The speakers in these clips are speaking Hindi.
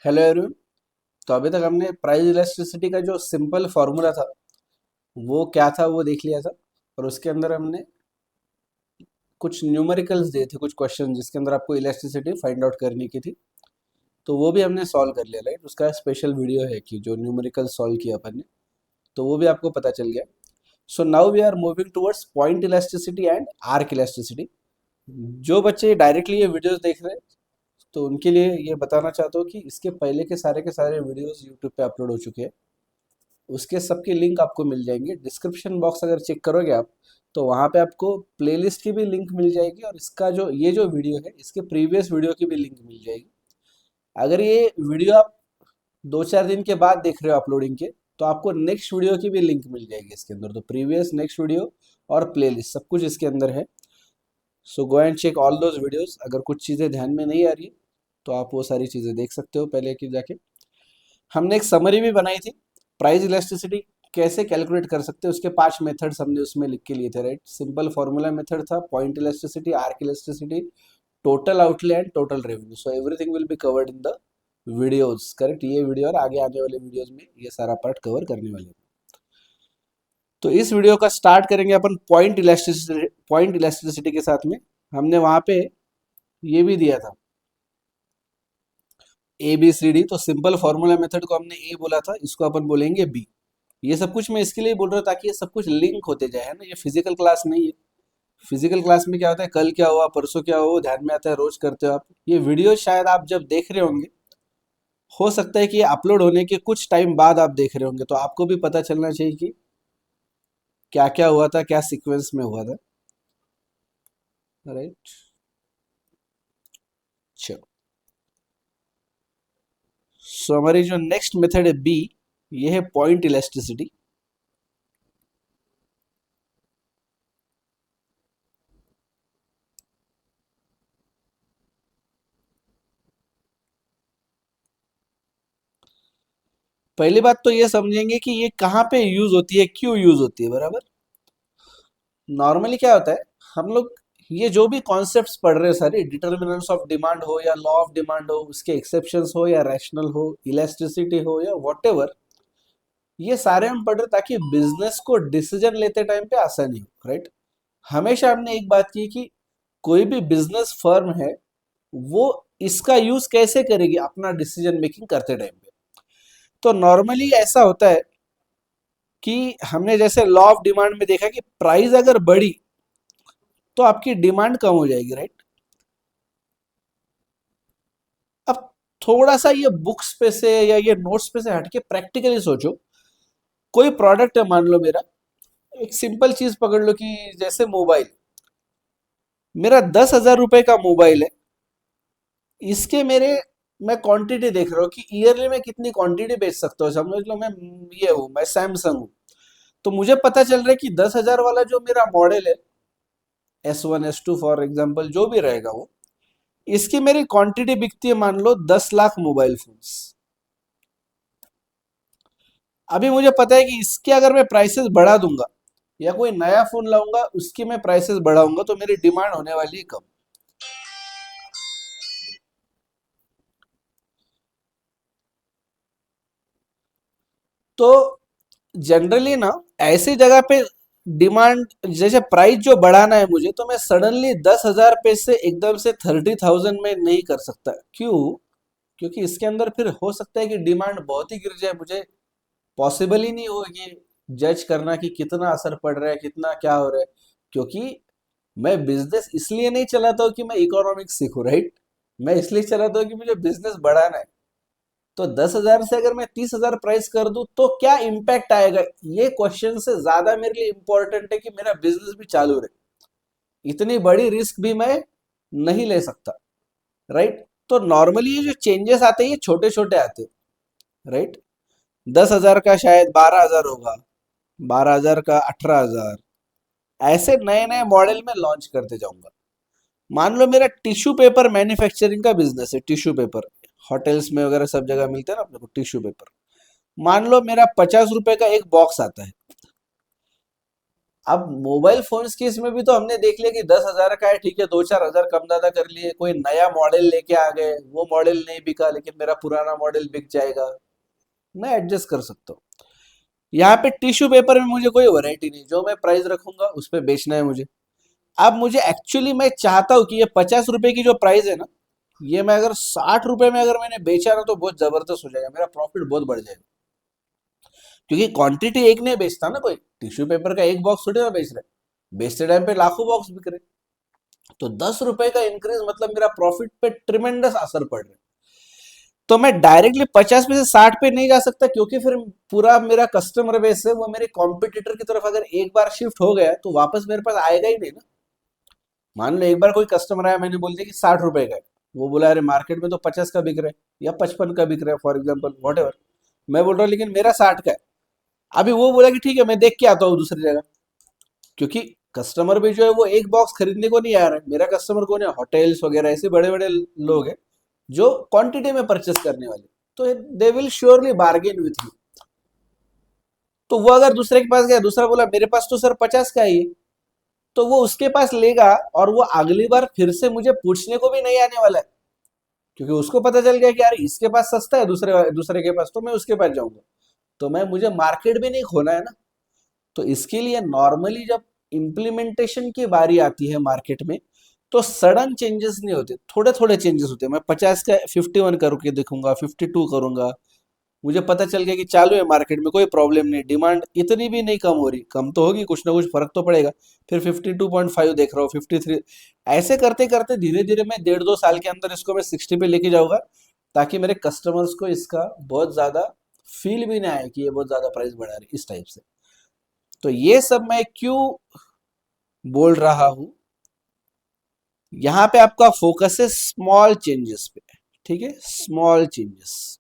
Hello everyone. तो अभी तक हमने प्राइस इलास्टिसिटी का जो सिंपल फार्मूला था वो क्या था वो देख लिया था। और उसके अंदर हमने कुछ न्यूमेरिकल्स दिए थे, कुछ क्वेश्चन जिसके अंदर आपको इलास्टिसिटी फाइंड आउट करने की थी। तो वो भी हमने सॉल्व कर लिया, राइट। उसका स्पेशल वीडियो है कि जो न्यूमेरिकल सॉल्व किया अपन ने, तो वो भी आपको पता चल गया। So now we are moving towards point elasticity and arc elasticity. जो बच्चे डायरेक्टली ये वीडियोस देख रहे हैं तो उनके लिए ये बताना चाहता हूँ कि इसके पहले के सारे वीडियोस यूट्यूब पे अपलोड हो चुके हैं। उसके सबके लिंक आपको मिल जाएंगे डिस्क्रिप्शन बॉक्स। अगर चेक करोगे आप तो वहाँ पे आपको प्लेलिस्ट की भी लिंक मिल जाएगी, और इसका जो ये जो वीडियो है इसके प्रीवियस वीडियो की भी लिंक मिल जाएगी। अगर ये वीडियो आप 2-4 दिन के बाद देख रहे हो अपलोडिंग के, तो आपको नेक्स्ट वीडियो की भी लिंक मिल जाएगी इसके अंदर। तो प्रीवियस, नेक्स्ट वीडियो और प्लेलिस्ट सब कुछ इसके अंदर है। So go and check all those videos. अगर कुछ चीज़ें ध्यान में नहीं आ रही तो आप वो सारी चीज़ें देख सकते हो पहले की जाके। हमने एक समरी भी बनाई थी, प्राइस इलास्टिसिटी कैसे कैलकुलेट कर सकते हैं उसके 5 मेथड्स हमने उसमें लिख के लिए थे, राइट। सिंपल फॉर्मूला मेथड था, point elasticity, arc elasticity, total outlay and total revenue. So everything will be covered in the videos, correct. ये वीडियो और आगे आने वाले वीडियोस में ये सारा पार्ट कवर करने वाले हैं। तो इस वीडियो का स्टार्ट करेंगे अपन पॉइंट इलास्टिसिटी के साथ में। हमने वहां पे ये भी दिया था ए बी सी डी। तो सिंपल फॉर्मूला मेथड को हमने ए बोला था, इसको अपन बोलेंगे बी। ये सब कुछ मैं इसके लिए बोल रहा हूँ ताकि ये सब कुछ लिंक होते जाए, है ना। ये फिजिकल क्लास नहीं है। फिजिकल क्लास में क्या होता है, कल क्या हुआ, परसों क्या हुआ, वो ध्यान में आता है, रोज करते हो आप। ये वीडियो शायद आप जब देख रहे होंगे, हो सकता है कि ये अपलोड होने के कुछ टाइम बाद आप देख रहे होंगे, तो आपको भी पता चलना चाहिए कि क्या क्या हुआ था, क्या सीक्वेंस में हुआ था, राइट। चलो, सो हमारी जो नेक्स्ट मेथड है बी, ये है पॉइंट इलास्टिसिटी। पहली बात तो ये समझेंगे कि ये कहाँ पे यूज होती है, क्यों यूज होती है, बराबर। नॉर्मली क्या होता है, हम लोग ये जो भी कॉन्सेप्ट्स पढ़ रहे हैं सारे, डिटर्मिनेंट्स ऑफ डिमांड हो या लॉ ऑफ डिमांड हो, उसके एक्सेप्शंस हो या रैशनल हो, इलास्टिसिटी हो या व्हाटएवर, ये सारे हम पढ़ रहे ताकि बिजनेस को डिसीजन लेते टाइम पे आसानी हो, राइट। हमेशा हमने एक बात की कि कोई भी बिजनेस फर्म है वो इसका यूज कैसे करेगी अपना डिसीजन मेकिंग करते टाइम पे। तो नॉर्मली ऐसा होता है कि हमने जैसे लॉ ऑफ डिमांड में देखा कि प्राइस अगर बढ़ी तो आपकी डिमांड कम हो जाएगी, राइट। अब थोड़ा सा ये बुक्स पे से या ये नोट्स पे से हटके प्रैक्टिकली सोचो। कोई प्रोडक्ट है, मान लो मेरा, एक सिंपल चीज पकड़ लो कि जैसे मोबाइल, मेरा 10,000 रुपए का मोबाइल है। इसके मेरे, मैं क्वांटिटी देख रहा हूँ कि ईयरली में कितनी क्वांटिटी बेच सकता हूँ। समझ लो मैं ये हूँ, मैं सैमसंग हूँ। तो मुझे पता चल रहा है कि 10,000 वाला जो मेरा मॉडल है, S1 S2 फॉर एग्जाम्पल जो भी रहेगा वो, इसकी मेरी क्वांटिटी बिकती है मान लो 10 लाख मोबाइल फोन्स। अभी मुझे पता है कि इसके अगर मैं प्राइसेस बढ़ा दूंगा या कोई नया फोन लाऊंगा उसकी मैं प्राइसेस बढ़ाऊंगा तो मेरी डिमांड होने वाली है कम। तो जनरली ना ऐसी जगह पे डिमांड, जैसे प्राइस जो बढ़ाना है मुझे, तो मैं सडनली 10,000 पे से एकदम से 30,000 में नहीं कर सकता। क्यों? क्योंकि इसके अंदर फिर हो सकता है कि डिमांड बहुत ही गिर जाए। मुझे पॉसिबल ही नहीं होगा कि जज करना कि कितना असर पड़ रहा है, कितना क्या हो रहा है। क्योंकि मैं बिजनेस इसलिए नहीं चलाता हूँ कि मैं इकोनॉमिक्स सीखूं, राइट। मैं इसलिए चलाता हूँ कि मुझे बिजनेस बढ़ाना है। तो 10,000 से अगर मैं 30,000 प्राइस कर दूं तो क्या इम्पैक्ट आएगा, ये क्वेश्चन से ज्यादा मेरे लिए इंपॉर्टेंट है कि मेरा बिजनेस भी चालू रहे। इतनी बड़ी रिस्क भी मैं नहीं ले सकता, राइट। तो नॉर्मली ये जो चेंजेस आते हैं ये छोटे छोटे आते हैं, राइट। 10,000 का शायद 12,000 होगा, 12,000 का 18,000, ऐसे नए नए मॉडल में लॉन्च करते जाऊंगा। मान लो मेरा टिश्यू पेपर मैन्युफैक्चरिंग का बिजनेस है, टिश्यू पेपर होटल्स में वगैरह सब जगह मिलता है ना अपने को टिश्यू पेपर। मान लो मेरा 50 रुपए का एक बॉक्स आता है। अब मोबाइल फोन्स की इसमें भी तो हमने देख लिया कि 10,000 का है, ठीक है, 2-4 हजार कम ज्यादा कर लिए, कोई नया मॉडल लेके आ गए, वो मॉडल नहीं बिका लेकिन मेरा पुराना मॉडल बिक जाएगा, मैं एडजस्ट कर सकता हूँ। यहाँ पे टिश्यू पेपर में मुझे कोई वैरायटी नहीं, जो मैं प्राइस रखूंगा उस पे बेचना है मुझे। अब मुझे एक्चुअली मैं चाहता हूँ कि ये 50 रुपए की जो प्राइस है ना, ये मैं अगर 60 रुपए में अगर मैंने बेचा ना तो बहुत जबरदस्त हो जाएगा, मेरा प्रॉफिट बहुत बढ़ जाएगा। क्योंकि क्वांटिटी एक नहीं बेचता ना, कोई टिश्यू पेपर का एक बॉक्स थोड़ी ना बेच रहे, बेचते टाइम पे लाखों बॉक्स बिक रहे। तो 10 रुपए का इंक्रीज मतलब मेरा प्रॉफिट पे ट्रिमेंडस असर पड़ रहा है। तो मैं डायरेक्टली 50 में से 60 पे नहीं जा सकता, क्योंकि फिर पूरा मेरा कस्टमर बेस है वो मेरे कॉम्पिटिटर की तरफ अगर एक बार शिफ्ट हो गया तो वापस मेरे पास आएगा ही नहीं ना। मान लो एक बार कोई कस्टमर आया, मैंने बोल दिया कि 60 रुपए का है, वो बोला अरे मार्केट में तो 50 का बिक रहा है या 55 का बिक रहा है फॉर एग्जाम्पल वॉट एवर, मैं बोल रहा हूँ लेकिन मेरा 60 का है। अभी वो बोला कि ठीक है मैं देख के आता हूँ दूसरी जगह, क्योंकि कस्टमर भी जो है वो एक बॉक्स खरीदने को नहीं आ रहा है, मेरा कस्टमर कौन है, होटल्स वगैरह ऐसे बड़े बड़े लोग हैं जो क्वांटिटी में परचेस करने वाले, तो they will surely bargain with you. तो वो अगर दूसरे के पास गया, दूसरा बोला मेरे पास तो सर 50 का ही है, तो वो उसके पास लेगा और वो अगली बार फिर से मुझे पूछने को भी नहीं आने वाला है, क्योंकि उसको पता चल गया कि यार इसके पास सस्ता है दूसरे दूसरे के पास, तो मैं उसके पास जाऊंगा। तो मैं मुझे मार्केट भी नहीं खोना है ना। तो इसके लिए नॉर्मली जब इम्प्लीमेंटेशन की बारी आती है मार्केट में, तो सडन चेंजेस नहीं होते, थोड़े थोड़े चेंजेस होते हैं। मैं 50 का 51 करके देखूंगा, 52 करूंगा, मुझे पता चल गया कि चालू है मार्केट में, कोई प्रॉब्लम नहीं, डिमांड इतनी भी नहीं कम हो रही, कम तो होगी, कुछ ना कुछ फर्क तो पड़ेगा। फिर 52.5 देख रहा हूँ, 53, ऐसे करते करते धीरे धीरे मैं 1.5-2 साल के अंदर इसको मैं 60 पे लेके जाऊंगा, ताकि मेरे कस्टमर्स को इसका बहुत ज्यादा फील भी ना आए कि ये बहुत ज्यादा प्राइस बढ़ा रही इस टाइप से। तो ये सब मैं क्यों बोल रहा हूं, यहां पे आपका फोकस है स्मॉल चेंजेस पे, ठीक है, स्मॉल चेंजेस।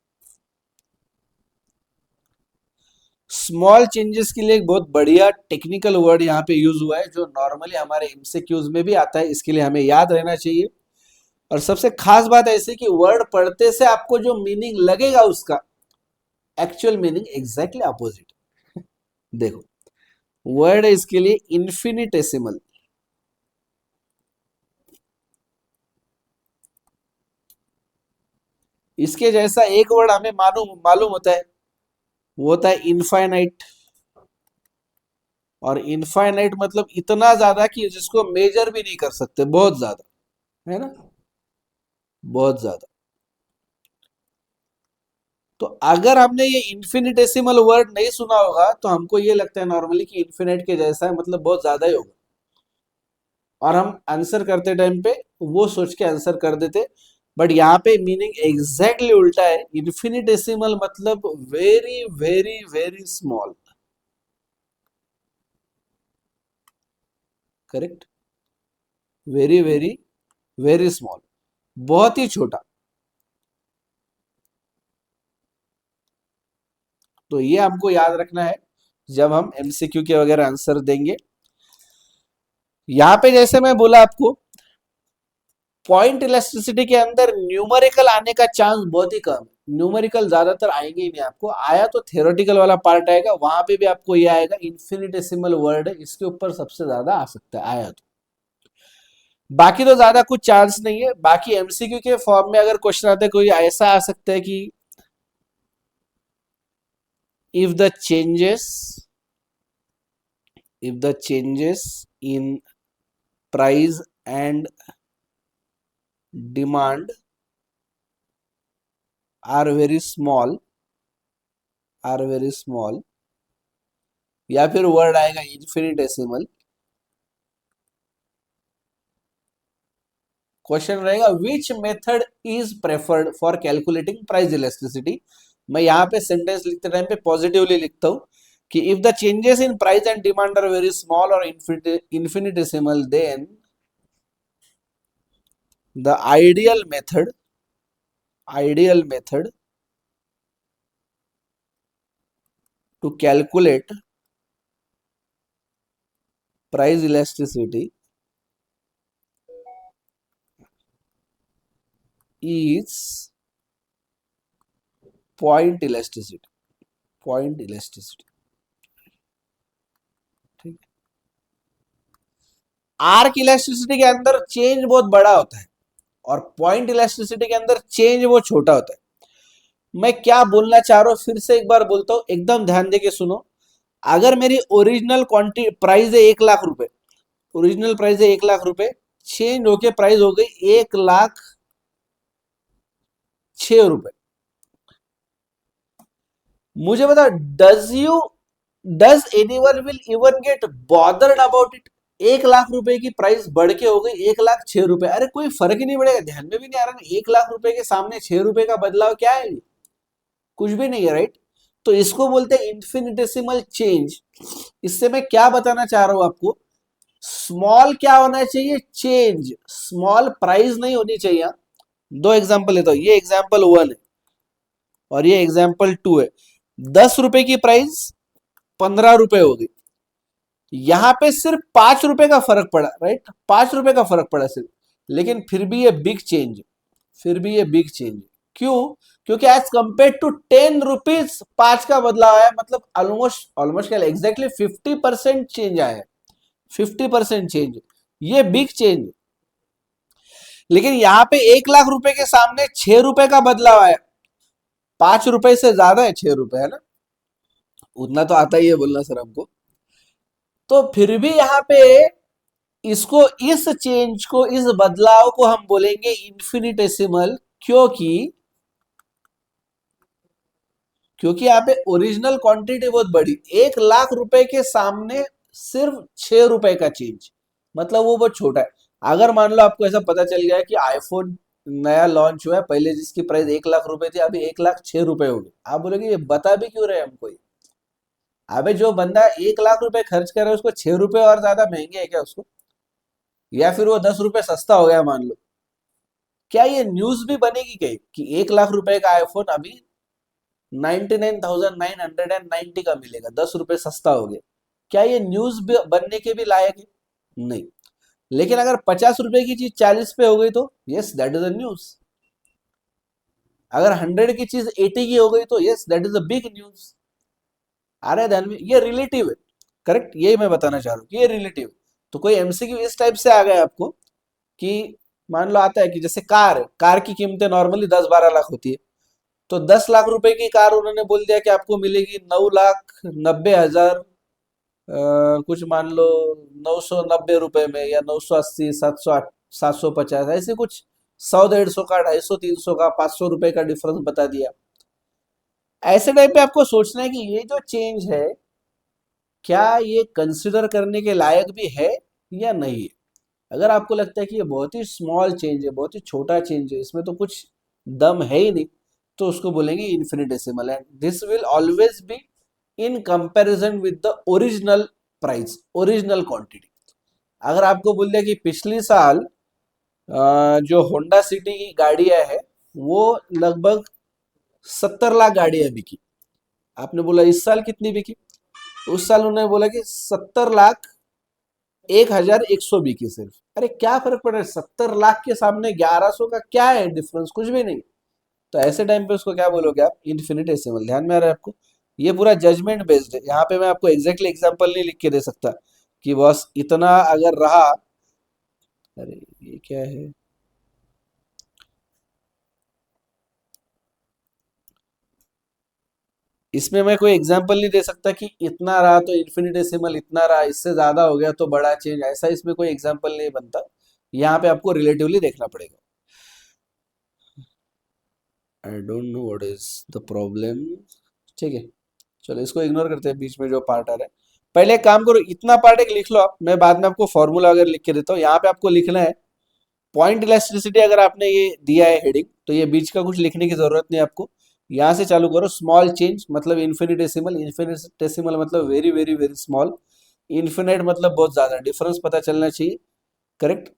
स्मॉल चेंजेस के लिए एक बहुत बढ़िया टेक्निकल वर्ड यहाँ पे यूज हुआ है, जो नॉर्मली हमारे एमसीक्यूज में भी आता है, इसके लिए हमें याद रहना चाहिए। और सबसे खास बात ऐसी कि वर्ड पढ़ते से आपको जो मीनिंग लगेगा उसका एक्चुअल मीनिंग एग्जैक्टली अपोजिट। देखो, वर्ड है इसके लिए इन्फिनिटेसिमल। इसके जैसा एक वर्ड हमें मालूम मालूम होता है, वो होता है इनफाइनाइट। और इनफाइनाइट मतलब इतना ज्यादा कि जिसको मेजर भी नहीं कर सकते, बहुत ज्यादा, है ना, बहुत ज्यादा। तो अगर हमने ये इन्फिनिटेसिमल वर्ड नहीं सुना होगा तो हमको ये लगता है नॉर्मली कि इन्फिनिट के जैसा है, मतलब बहुत ज्यादा ही होगा, और हम आंसर करते टाइम पे वो सोच के आंसर कर देते। बट यहाँ पे मीनिंग एग्जैक्टली उल्टा है, इन्फिनिटेसिमल मतलब very very very small. Correct, very very very small, बहुत ही छोटा। तो ये हमको याद रखना है जब हम एमसीक्यू के वगैरह आंसर देंगे। यहाँ पे जैसे मैं बोला आपको, पॉइंट इलास्टिसिटी के अंदर न्यूमेरिकल आने का चांस बहुत ही कम है, न्यूमेरिकल ज्यादातर आएंगे ही नहीं, आपको आया तो थियोरेटिकल वाला पार्ट आएगा, वहां पे भी आपको ये आएगा इन्फिनिटेसिमल वर्ड है, इसके ऊपर सबसे ज्यादा आ सकता है आया तो। बाकी तो ज्यादा कुछ चांस नहीं है। बाकी एमसीक्यू के फॉर्म में अगर क्वेश्चन आता है, कोई ऐसा आ सकता है कि if the changes in price and demand are very small, या फिर वर्ड आएगा इन्फिनिटेसिमल, क्वेश्चन रहेगा which method is preferred for calculating price elasticity. मैं यहाँ पे सेंटेंस लिखते टाइम पे पॉजिटिवली लिखता हूँ कि if the changes in price and demand are very small और infinitesimal, then the ideal method to calculate price elasticity is point elasticity, point elasticity, ठीक है। आर्क इलास्टिसिटी के अंदर चेंज बहुत बड़ा होता है और पॉइंट इलास्टिसिटी के अंदर चेंज वो छोटा होता है। मैं क्या बोलना चाह रहा हूं फिर से एक बार बोलता हूं, एकदम ध्यान देके सुनो। अगर मेरी ओरिजिनल क्वांटिटी प्राइस है 1 लाख रुपए, ओरिजिनल प्राइस है 1 लाख रुपए, चेंज होके प्राइस हो गई 1,06,000 रुपए। मुझे बता, does anyone will even get bothered about it? 1 lakh रुपए की प्राइस बढ़ के हो गई 1,06,000 रुपए, अरे कोई फर्क ही नहीं पड़ेगा, ध्यान में भी नहीं आ रहा ना, 1 लाख रुपए के सामने 6 रुपए का बदलाव क्या है? कुछ भी नहीं है, राइट? तो इसको बोलते हैं इन्फिनिटेसिमल चेंज। इससे मैं क्या बताना चाह रहा हूं आपको, स्मॉल क्या होना चाहिए? चेंज, स्मॉल प्राइस नहीं होनी चाहिए। दो एग्जांपल लेता हूं, ये एग्जांपल 1 है और ये एग्जांपल 2 है। 10 रुपए की प्राइस 15 रुपए हो गई, यहां पे सिर्फ 5 रुपए का फर्क पड़ा, राइट? 5 रुपए का फर्क पड़ा सिर्फ, लेकिन फिर भी ये बिग चेंज, फिर भी ये बिग चेंज। क्यों? क्योंकि एज कंपेयर टू 10 रुपीज 5 का बदलाव आया, मतलब ऑलमोस्ट ऑलमोस्ट क्या, एग्जैक्टली 50% चेंज आया है, 50% चेंज, ये बिग चेंज। लेकिन यहां पे 1 लाख रुपए के सामने 6 रुपए का बदलाव आया, 5 रुपए से ज्यादा है 6 रुपए, है ना? उतना तो आता ही है बोलना सर हमको। तो फिर भी यहाँ पे इसको, इस चेंज को, इस बदलाव को हम बोलेंगे इन्फिनिटेसिमल, क्योंकि क्योंकि यहाँ पे ओरिजिनल क्वांटिटी बहुत बड़ी, 1 लाख रुपए के सामने सिर्फ 6 रुपए का चेंज, मतलब वो बहुत छोटा है। अगर मान लो आपको ऐसा पता चल गया कि आईफोन नया लॉन्च हुआ है, पहले जिसकी प्राइस 1 लाख रुपए थी अभी 1,06,000 हो गई, आप बोलोगे ये बता भी क्यों रहे हमको? अबे जो बंदा 1 लाख रुपए खर्च कर रहा है उसको 6 रुपए और ज्यादा महंगे है क्या उसको? या फिर वो 10 रुपए सस्ता हो गया मान लो, क्या ये न्यूज भी बनेगी कहीं कि 1 लाख रुपए का आईफोन अभी 99,990 का मिलेगा, 10 रुपए सस्ता हो गया? क्या ये न्यूज बनने के भी लायक है? नहीं। लेकिन अगर 50 रुपए की चीज 40 पे हो गई तो yes that is a news. अगर 100 की चीज 80 की हो गई तो yes that is a big news. आ रहा है ध्यान में? ये रिलेटिव है, करेक्ट, यही मैं बताना चाह रहा हूँ कि ये रिलेटिव। तो कोई एमसीक्यू इस टाइप से आ गया आपको कि मान लो आता है कि जैसे कार है, कार की कीमतें नॉर्मली 10-12 लाख होती है, तो 10 लाख रुपए की कार उन्होंने बोल दिया कि आपको मिलेगी 9,90,000, कुछ मान लो 990 रुपए में, या 980, 750, ऐसे कुछ 100, 150 का, 250, 300 का, 500 रुपए का डिफरेंस बता दिया। ऐसे टाइप पे आपको सोचना है कि ये जो चेंज है, क्या ये कंसिडर करने के लायक भी है या नहीं है? अगर आपको लगता है कि ये बहुत ही स्मॉल चेंज है, बहुत ही छोटा चेंज है, इसमें तो कुछ दम है ही नहीं, तो उसको बोलेंगे infinitesimal, and this will always be in comparison with the original price, original quantity. अगर आपको बोल दिया कि पिछली साल जो होंडा सिटी की गाड़ियां है वो लगभग 70 लाख गाड़ियां बिकी, आपने बोला इस साल कितनी बिकी? उस साल उन्होंने बोला कि 70,01,100 बिकी सिर्फ। अरे क्या फर्क पड़ रहा है, 70 लाख के सामने 1100 का क्या है डिफरेंस? कुछ भी नहीं। तो ऐसे टाइम पे उसको क्या बोलोगे आप? इन्फिनिटेसिमल। ध्यान में आ रहा है आपको? ये पूरा जजमेंट बेस्ड है, यहाँ पे मैं आपको एग्जैक्टली एग्जांपल नहीं लिख के दे सकता कि बस इतना अगर रहा। अरे ये क्या है? इसमें मैं कोई एग्जांपल नहीं दे सकता कि इतना रहा तो इन्फिनिटेसिमल इतना रहा, इससे ज्यादा हो गया तो बड़ा चेंज, ऐसा इसमें कोई एग्जांपल नहीं बनता। यहाँ पे आपको रिलेटिवली देखना पड़ेगा। I don't know what is the problem. ठीक है, चलो इसको इग्नोर करते हैं, बीच में जो पार्ट आ रहा है। पहले एक काम करो, इतना पार्ट एक लिख लो आप, मैं बाद में आपको फॉर्मूला अगर लिख के देता हूँ। यहाँ पे आपको लिखना है पॉइंट इलास्टिसिटी, अगर आपने ये दिया है हेडिंग तो ये बीच का कुछ लिखने की जरूरत नहीं आपको। यहाँ से चालू करो, स्मॉल चेंज मतलब इन्फिनिटेसिमल, इन्फिनिटेसिमल मतलब very very very small, infinite मतलब बहुत ज्यादा, डिफरेंस पता चलना चाहिए, करेक्ट।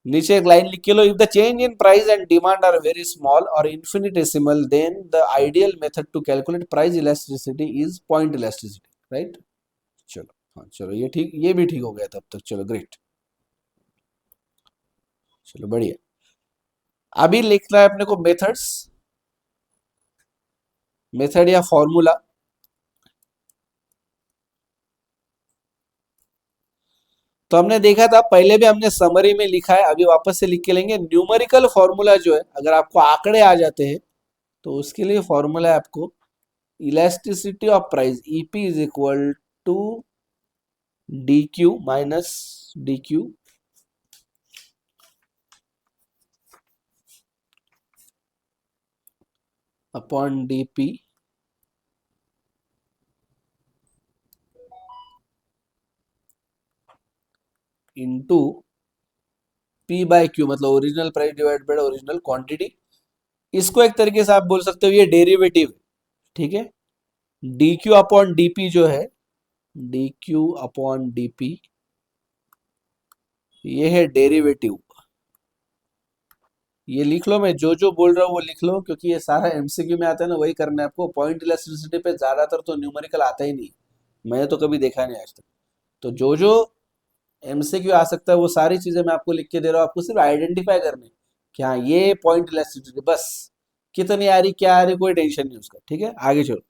नीचे एक लाइन लिख के लो, if the change in price and demand are very small और infinitesimal then the ideal method to calculate price elasticity is point elasticity, right? चलो, हाँ चलो, ये ठीक, ये भी ठीक हो गया तब तक, चलो ग्रेट, चलो बढ़िया। अभी लिखना है अपने को मेथड्स, मेथड या फॉर्मूला। तो हमने देखा था, पहले भी हमने समरी में लिखा है, अभी वापस से लिख के लेंगे। न्यूमेरिकल फॉर्मूला जो है, अगर आपको आंकड़े आ जाते हैं तो उसके लिए फॉर्मूला है आपको elasticity of price, EP is equal to D Q minus D Q upon D P into P by Q, मतलब original price divide by original quantity. इसको एक तरीके से आप बोल सकते हो ये डेरिवेटिव, ठीक है। D Q upon D P जो है, D Q upon D P, ये है डेरिवेटिव। ये लिख लो, मैं जो जो बोल रहा हूँ वो लिख लो, क्योंकि ये सारा एमसीक्यू में आता है ना, वही करना है आपको। पॉइंट इलास्टिसिटी पे ज्यादातर तो न्यूमेरिकल आता ही नहीं, मैंने तो कभी देखा नहीं आज तक। तो जो जो एमसीक्यू आ सकता है वो सारी चीजें मैं आपको लिख के दे रहा हूँ, आपको सिर्फ आइडेंटिफाई करने कि हाँ ये पॉइंट इलास्टिसिटी, बस कितनी आ रही क्या आ रही कोई टेंशन नहीं उसका, ठीक है। आगे चलो,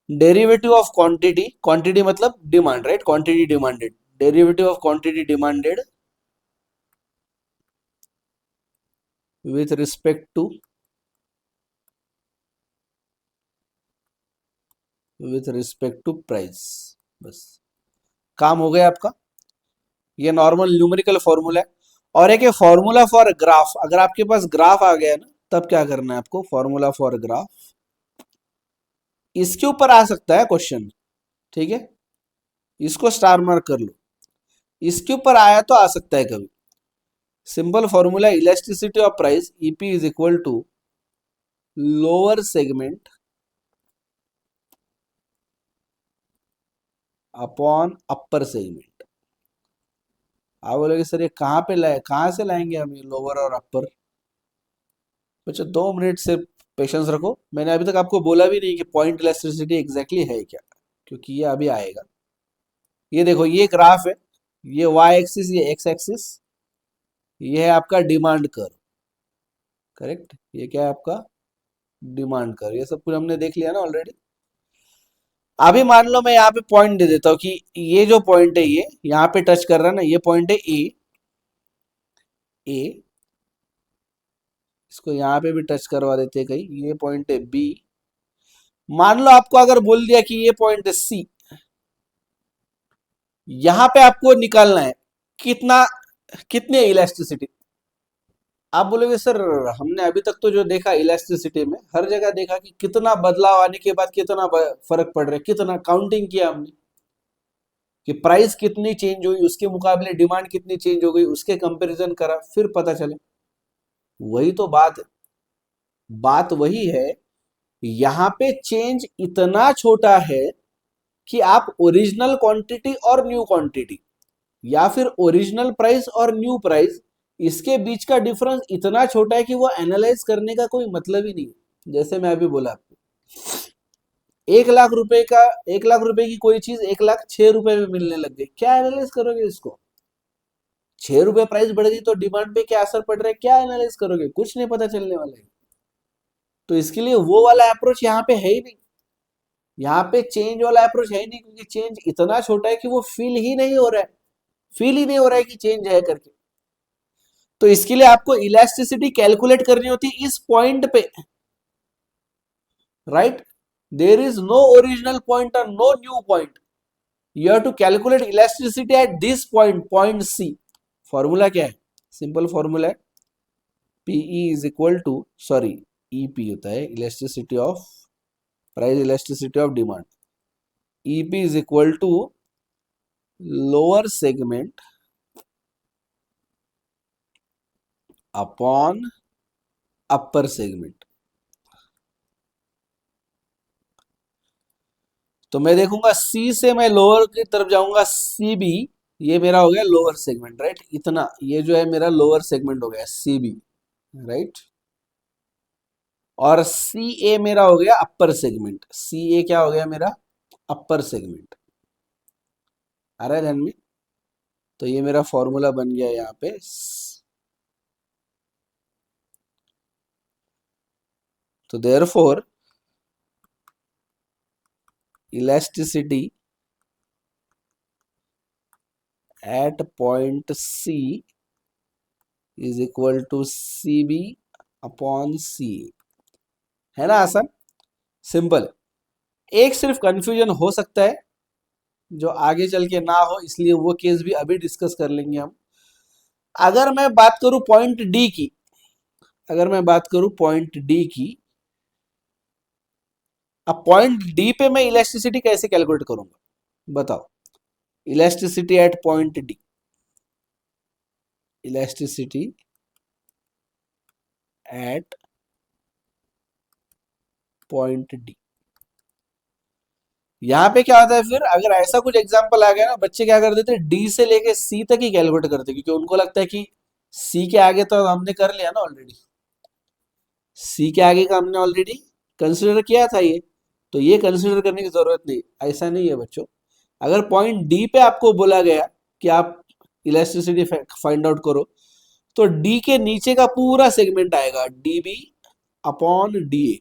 डेरिवेटिव ऑफ क्वांटिटी, क्वांटिटी मतलब demand, right, quantity demanded, derivative of quantity demanded with respect to price. बस काम हो गया आपका। ये नॉर्मल न्यूमेरिकल फॉर्मूला है। और एक फॉर्मूला फॉर ग्राफ, अगर आपके पास ग्राफ आ गया ना, तब क्या करना है आपको, फॉर्मूला फॉर ग्राफ, इसके ऊपर आ सकता है क्वेश्चन, ठीक है। इसको स्टार मार्क कर लो, इसके ऊपर आया तो आ सकता है कभी। Simple formula, elasticity of price, EP is equal to lower segment upon upper segment. आप बोलोगे सर ये कहाँ पे लाए, कहाँ से लाएंगे हम ये लोअर और अपर। बच्चा 2 मिनट से पेशेंस रखो, मैंने अभी तक आपको बोला भी नहीं कि पॉइंट इलास्टिसिटी एग्जैक्टली है क्या, क्योंकि ये अभी आएगा। ये देखो, ये ग्राफ है, ये वाई एक्सिस, ये एक्स एक्सिस, ये है आपका डिमांड कर्व, करेक्ट। ये क्या है आपका डिमांड कर्व, ये सब कुछ हमने देख लिया ना ऑलरेडी। अभी मान लो मैं यहाँ पे पॉइंट दे देता हूँ कि ये जो पॉइंट है ये यहाँ पे टच कर रहा है ना, ये पॉइंट है ए, ए, इसको यहाँ पे भी टच करवा देते हैं कहीं, ये पॉइंट है बी। मान लो आपको अगर बोल दिया कि ये पॉइंट है सी, यहां पे आपको निकालना है कितना, कितनी इलास्टिसिटी। आप बोलोगे सर हमने अभी तक तो जो देखा इलास्टिसिटी में, हर जगह देखा कि कितना बदलाव आने के बाद कितना फर्क पड़ रहा है, कितना काउंटिंग किया हमने कि प्राइस कितनी चेंज हुई, उसके मुकाबले डिमांड कितनी चेंज हो गई, उसके कंपैरिजन करा, फिर पता चले। वही तो बात है, बात वही है। यहाँ पे चेंज इतना छोटा है कि आप ओरिजिनल क्वांटिटी और न्यू क्वांटिटी, या फिर ओरिजिनल प्राइस और न्यू प्राइस, इसके बीच का डिफरेंस इतना छोटा है कि वो एनालाइज करने का कोई मतलब ही नहीं है। जैसे मैं अभी बोला आपको, 1 लाख रुपए का, 1 लाख रुपए की कोई चीज 1,06,000 में मिलने लग गई, क्या एनालाइज करोगे इसको। 6 रुपए प्राइस बढ़ गई तो डिमांड पे क्या असर पड़ रहा है, क्या एनालाइज करोगे, कुछ नहीं पता चलने वाला है। तो इसके लिए वो वाला अप्रोच यहाँ पे है ही नहीं, यहाँ पे चेंज वाला अप्रोच है ही नहीं, क्योंकि चेंज इतना छोटा है कि वो फील ही नहीं हो रहा है, फील ही नहीं हो रहा है कि चेंज है करके। तो इसके लिए आपको इलास्टिसिटी कैलकुलेट करनी होती है इस पॉइंट पे, right. There is no original point और no new point, you have to calculate elasticity at this point, point C. Formula क्या है, सिंपल फॉर्मूला है, PE is equal to, sorry EP होता है elasticity of price, elasticity of demand, EP is equal to lower segment upon upper segment. तो मैं देखूंगा सी से मैं लोअर की तरफ जाऊंगा, सी बी, ये मेरा हो गया लोअर सेगमेंट, राइट। इतना ये जो है मेरा लोअर सेगमेंट हो गया सी बी, राइट। और सी ए मेरा हो गया अपर सेगमेंट, सी ए क्या हो गया मेरा अपर सेगमेंट, आ रहा है ध्यान में। तो ये मेरा फॉर्मूला बन गया यहाँ पे। तो therefore elasticity at point C is equal to C B upon C, है ना आसान, सिंपल। एक सिर्फ कंफ्यूजन हो सकता है जो आगे चल के ना हो, इसलिए वो केस भी अभी डिस्कस कर लेंगे हम। अगर मैं बात करूं पॉइंट डी की, अगर मैं बात करूं पॉइंट डी की, अब पॉइंट डी पे मैं इलास्टिसिटी कैसे कैलकुलेट करूंगा बताओ। Elasticity at point D, elasticity at point D. यहां पे क्या होता है फिर, अगर ऐसा कुछ एग्जांपल आ गया ना, बच्चे क्या कर देते हैं, डी से लेके सी तक ही कैलकुलेट करते हैं, क्योंकि उनको लगता है कि सी के आगे तो हमने कर लिया ना ऑलरेडी, सी के आगे का हमने ऑलरेडी कंसिडर किया था ये, तो ये कंसिडर करने की जरूरत नहीं। ऐसा नहीं है बच्चों। अगर पॉइंट डी पे आपको बोला गया कि आप इलास्टिसिटी फाइंड आउट करो, तो डी के नीचे का पूरा सेगमेंट आएगा D B upon D A,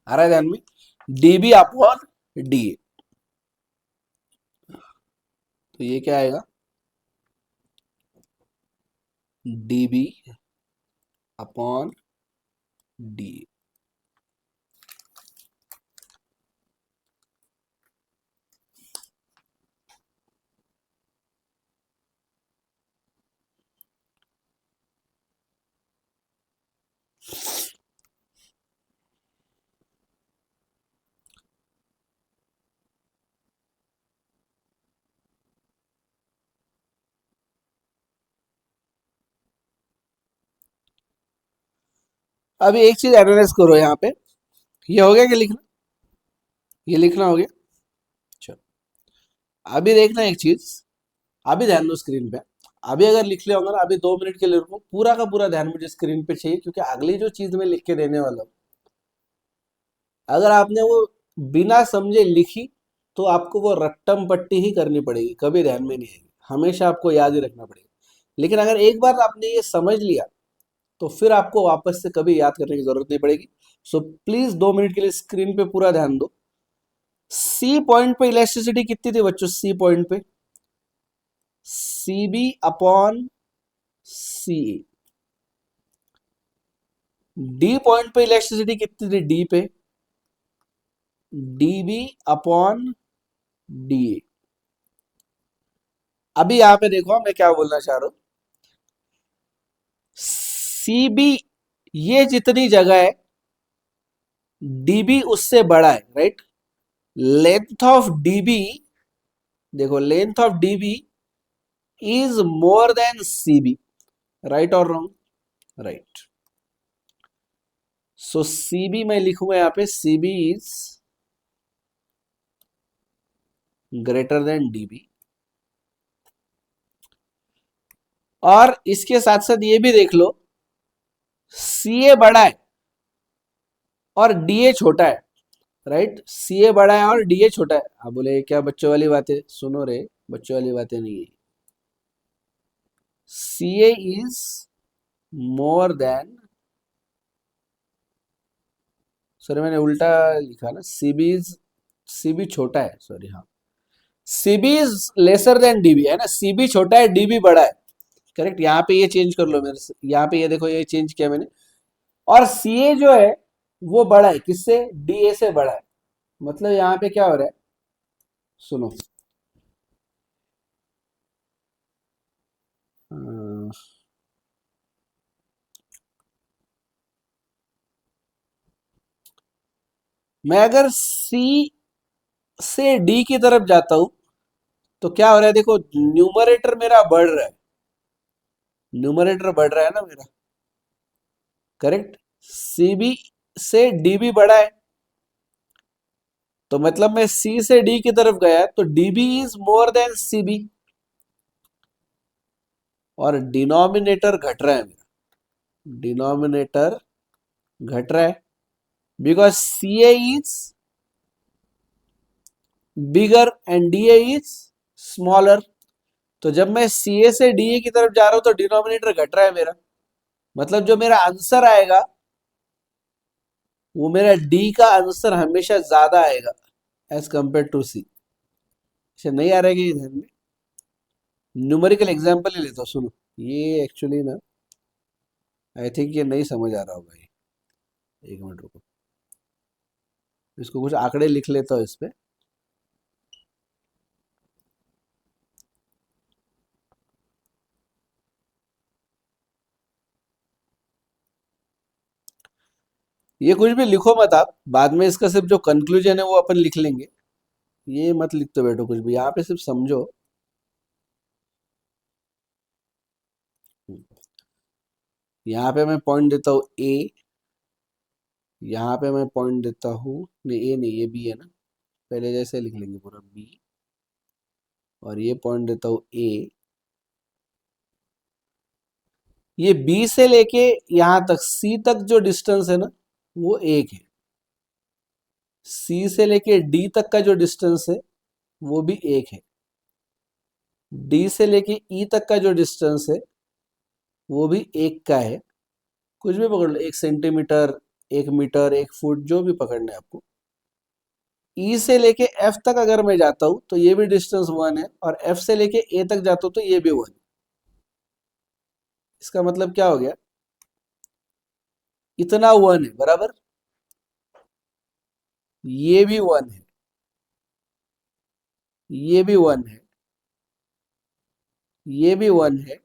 आ रहा है ध्यान में, D B upon D A. तो ये क्या आएगा, D B upon D A. अभी एक चीज एनालाइज करो यहाँ पे, ये हो गया क्या लिखना, ये लिखना हो गया। चलो अभी देखना एक चीज, अभी ध्यान दो स्क्रीन पे। अभी अगर लिख लिया होगा ना, अभी 2 मिनट के लिए रुको, पूरा का पूरा ध्यान मुझे स्क्रीन पे चाहिए, क्योंकि अगली जो चीज मैं लिख के देने वाला हूँ, अगर आपने वो बिना समझे लिखी तो आपको वो रट्टम पट्टी ही करनी पड़ेगी, कभी ध्यान में नहीं आएगी, हमेशा आपको याद ही रखना पड़ेगा। लेकिन अगर एक बार आपने ये समझ लिया तो फिर आपको वापस से कभी याद करने की जरूरत नहीं पड़ेगी। सो प्लीज 2 मिनट के लिए स्क्रीन पे पूरा ध्यान दो। सी पॉइंट पे इलेक्ट्रिसिटी कितनी थी बच्चों, सी पॉइंट पे C B upon C A. D point पे इलेक्ट्रिसिटी कितनी थी, डी पे D B upon D A. अभी यहां पे देखो मैं क्या बोलना चाह रहा हूं, सी बी ये जितनी जगह है, डीबी उससे बड़ा है, राइट। लेंथ ऑफ डीबी, देखो length of dB is more than CB, right और रॉन्ग, राइट। सो सीबी मैं लिखूंगा यहां पे, CB is greater than dB. और इसके साथ साथ ये भी देख लो, सी ए बड़ा है और डी ए छोटा है, राइट। सी ए बड़ा है और डी ए छोटा है। आप बोले क्या बच्चों वाली बातें, सुनो रे, बच्चों वाली बातें नहीं है। सी A is more then, sorry मैंने उल्टा लिखा ना, सीबी इज, सीबी छोटा है, सॉरी हाँ, CB is lesser than dB, है ना, सीबी छोटा है डीबी बड़ा है, करेक्ट। यहाँ पे ये चेंज कर लो मेरे से, यहाँ पे ये देखो ये चेंज किया मैंने। और सी ए जो है वो बड़ा है किससे, डी ए से बड़ा है। मतलब यहाँ पे क्या हो रहा है, सुनो, अ, मैं अगर सी से डी की तरफ जाता हूं तो क्या हो रहा है, देखो न्यूमरेटर मेरा बढ़ रहा है, न्यूमरेटर बढ़ रहा है ना मेरा, करेक्ट। सीबी से डीबी बड़ा है, तो मतलब मैं सी से डी की तरफ गया तो DB is more than CB, और डिनोमिनेटर घट रहा है मेरा, डिनोमिनेटर घट रहा है, because C A is bigger and D A is smaller. तो जब मैं सी ए से डी ए की तरफ जा रहा हूं तो डिनोमिनेटर घट रहा है मेरा, मतलब जो मेरा आंसर आएगा वो मेरा डी का आंसर हमेशा ज्यादा आएगा एज कंपेयर टू सी। अच्छा नहीं आ रहा है कि ध्यान में? न्यूमेरिकल एग्जाम्पल ही लेता हूँ, सुनो। ये एक्चुअली ना, आई थिंक ये नहीं समझ आ रहा होगा ये। एक मिनट रुको, इसको कुछ आंकड़े लिख लेता हूँ इस पे। ये कुछ भी लिखो मत आप, बाद में इसका सिर्फ जो कंक्लूजन है वो अपन लिख लेंगे। ये मत लिखते बैठो कुछ भी, यहाँ पे सिर्फ समझो। यहाँ पे मैं पॉइंट देता हूँ ए, यहाँ पे मैं पॉइंट देता हूँ, नहीं ए नहीं, ये बी है ना, पहले जैसे लिख लेंगे पूरा बी, और ये पॉइंट देता हूँ ए। ये बी से लेके यहाँ तक सी तक जो डिस्टेंस है ना, वो एक है। सी से लेके डी तक का जो डिस्टेंस है वो भी एक है। डी से लेके ई तक का जो डिस्टेंस है वो भी एक का है। कुछ भी पकड़ लो, 1 सेंटीमीटर, 1 मीटर, 1 फुट, जो भी पकड़ना है आपको। ई से लेके एफ तक अगर मैं जाता हूं तो ये भी डिस्टेंस 1 है, और एफ से लेके ए तक जाता हूं तो ये भी 1। इसका मतलब क्या हो गया, इतना 1 है बराबर, ये भी 1 है, ये भी 1 है, ये भी 1 है,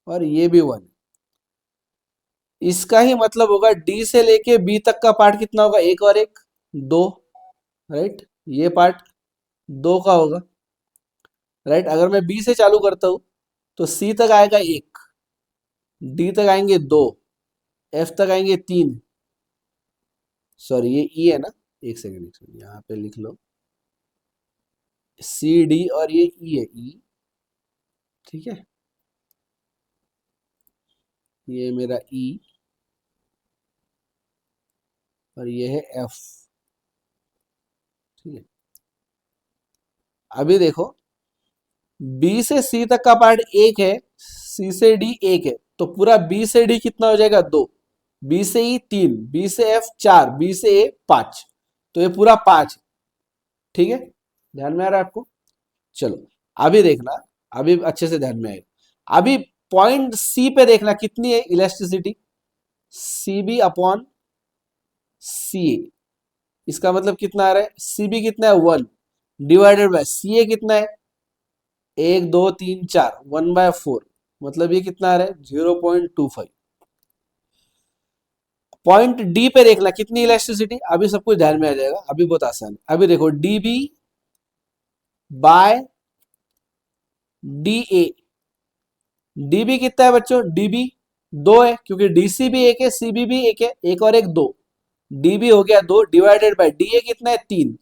और ये भी 1 है। इसका ही मतलब होगा डी से लेके बी तक का पार्ट कितना होगा, एक और एक, दो, राइट। ये पार्ट दो का होगा, राइट। अगर मैं बी से चालू करता हूं तो सी तक आएगा एक, डी तक आएंगे दो, एफ तक आएंगे तीन, सॉरी ये ई है ना, एक सेकंड, एक सेकंड, यहाँ पे लिख लो सी डी, और ये ई है, ई, ठीक है। ये मेरा ई, और ये है एफ, ठीक है। अभी देखो, बी से सी तक का पार्ट एक है, सी से डी एक है, तो पूरा बी से डी कितना हो जाएगा, दो। बी से ई तीन, बी से एफ चार, बी से ए पांच, तो ये पूरा पांच, ठीक है। ध्यान में आ रहा है आपको? चलो अभी देखना, अभी अच्छे से ध्यान में आएगा। अभी पॉइंट सी पे देखना कितनी है इलेक्ट्रिसिटी, सी बी अपॉन सी ए। इसका मतलब कितना आ रहा है, सी बी कितना है, 1, डिवाइडेड बाय सी ए कितना है, 1 2 3 4, 1/4, मतलब ये कितना आ रहा है, 0.25। पॉइंट डी पे देखना कितनी इलेक्ट्रिसिटी, अभी सब कुछ ध्यान में आ जाएगा, अभी बहुत आसान है। अभी देखो D B by D A, DB कितना है बच्चों, डीबी दो है, क्योंकि डीसी भी एक है, सीबी भी एक है, एक और एक दो, डीबी हो गया दो, डिवाइडेड बाय डी ए कितना है, तीन,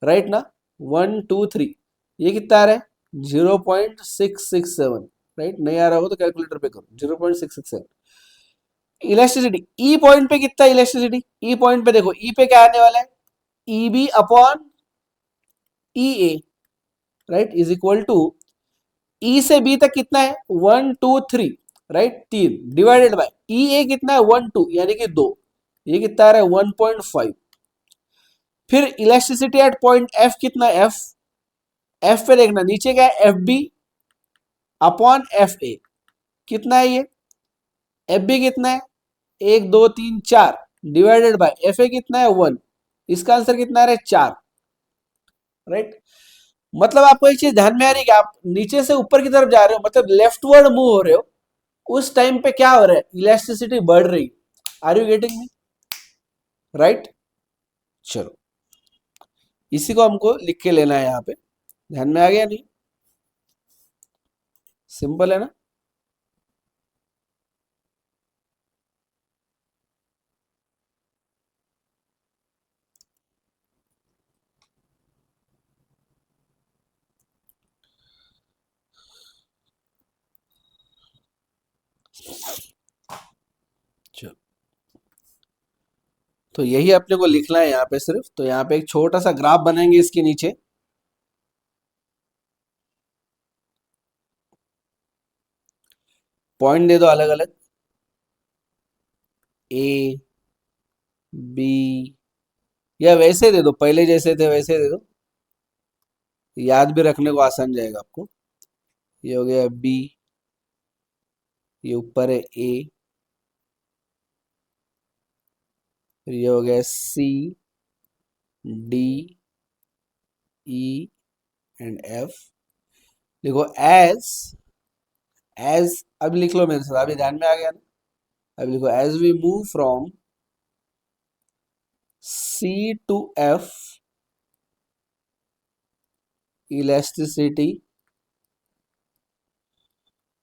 राइट ना, 1 2 3, ये कितना आ रहा है, 0.667, राइट। नहीं आ रहा हो तो कैलकुलेटर पे करो, 0.667। इलेक्ट्रिसिटी ई पॉइंट पे कितना इलेक्ट्रिसिटी, ई पॉइंट पे देखो, ई पे क्या आने वाला है, E B upon E A, right, is equal to E से बी तक कितना है, 1 2 3, राइट, तीन, डिवाइडेड बाय ई ए कितना है, 1 2, यानी कि दो, ये कितना आ रहा है, 1.5। फिर इलेक्ट्रिसिटी एट पॉइंट एफ कितना है, एफ, एफ पे देखना नीचे क्या है, F B upon F A, कितना है ये, एफ बी कितना है, 1 2 3 4, डिवाइडेड बाय एफ ए कितना है, 1, इसका आंसर कितना आ रहा है, 4, राइट। मतलब आपको एक चीज ध्यान में आ रही है कि आप नीचे से ऊपर की तरफ जा रहे हो, मतलब लेफ्टवर्ड मूव हो रहे हो, उस टाइम पे क्या हो रहा है, इलेक्ट्रिसिटी बढ़ रही। Are you getting me, right. चलो इसी को हमको लिख के लेना है यहाँ पे, ध्यान में आ गया नहीं, सिंपल है ना। चलो तो यही अपने को लिखना है यहाँ पे सिर्फ, तो यहाँ पे एक छोटा सा ग्राफ बनाएंगे इसके नीचे, पॉइंट दे दो अलग अलग, ए बी, या वैसे दे दो, पहले जैसे थे वैसे दे दो, याद भी रखने को आसान जाएगा आपको। ये हो गया बी, ये ऊपर है ए, फिर ये हो गया सी, डी, ई एंड एफ। देखो एज अब लिख लो मेरे साथ, अभी ध्यान में आ गया ना। अब लिखो as we move from C to F, elasticity